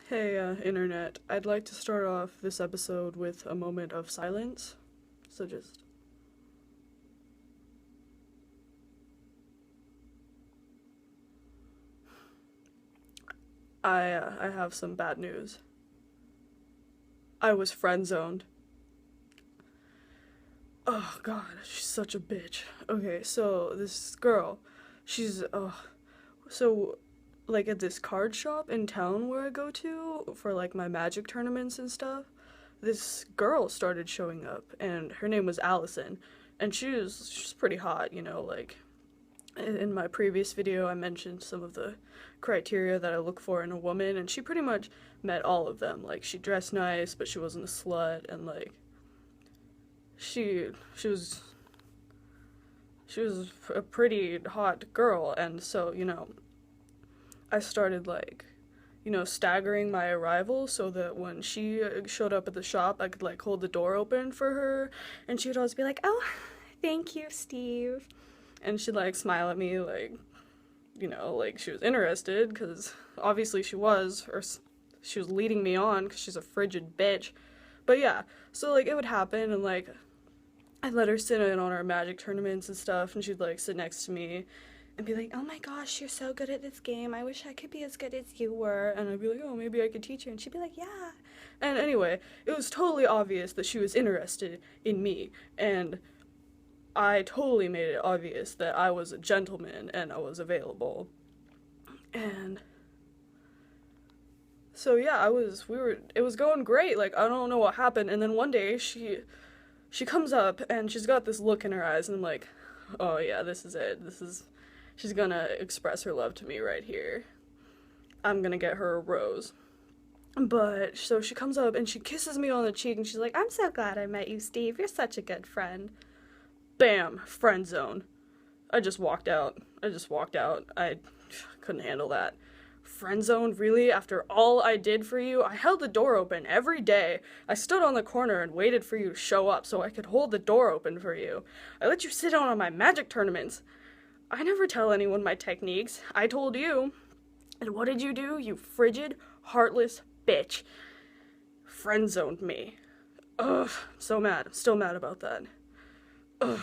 Hey, Internet. I'd like to start off this episode with a moment of silence. So just. I have some bad news. I was friend zoned. Oh, God, she's such a bitch. Okay, so this girl, she's, so, like, at this card shop in town where I go to for, like, my magic tournaments and stuff, this girl started showing up, and her name was Allison. And she's pretty hot, like, in my previous video, I mentioned some of the criteria that I look for in a woman, and she pretty much met all of them. Like, she dressed nice, but she wasn't a slut, and like, she she was she was a pretty hot girl, and so I started like, staggering my arrival so that when she showed up at the shop, I could like hold the door open for her, and she would always be like, "Oh, thank you, Steve," and she'd like smile at me like like she was interested, because obviously she was, or she was leading me on because she's a frigid bitch. But yeah, so like it would happen, and like I'd let her sit in on our magic tournaments and stuff, and she'd like sit next to me and be like, "Oh my gosh, you're so good at this game. I wish I could be as good as you were." And I'd be like, "Oh, maybe I could teach you." And she'd be like, "Yeah." And anyway, it was totally obvious that she was interested in me, and I totally made it obvious that I was a gentleman and I was available. And so yeah, it was going great. Like, I don't know what happened, and then one day she comes up and she's got this look in her eyes, and I'm like, "Oh yeah, this is it. She's gonna express her love to me right here. I'm gonna get her a rose." But so she comes up and she kisses me on the cheek, and she's like, "I'm so glad I met you, Steve. You're such a good friend." Bam, friend zone. I just walked out. I couldn't handle that. Friend zone, really? After all I did for you? I held the door open every day. I stood on the corner and waited for you to show up so I could hold the door open for you. I let you sit down on my magic tournaments. I never tell anyone my techniques. I told you. And what did you do, you frigid, heartless bitch? Friend zoned me. Ugh, I'm so mad. I'm still mad about that. Ugh.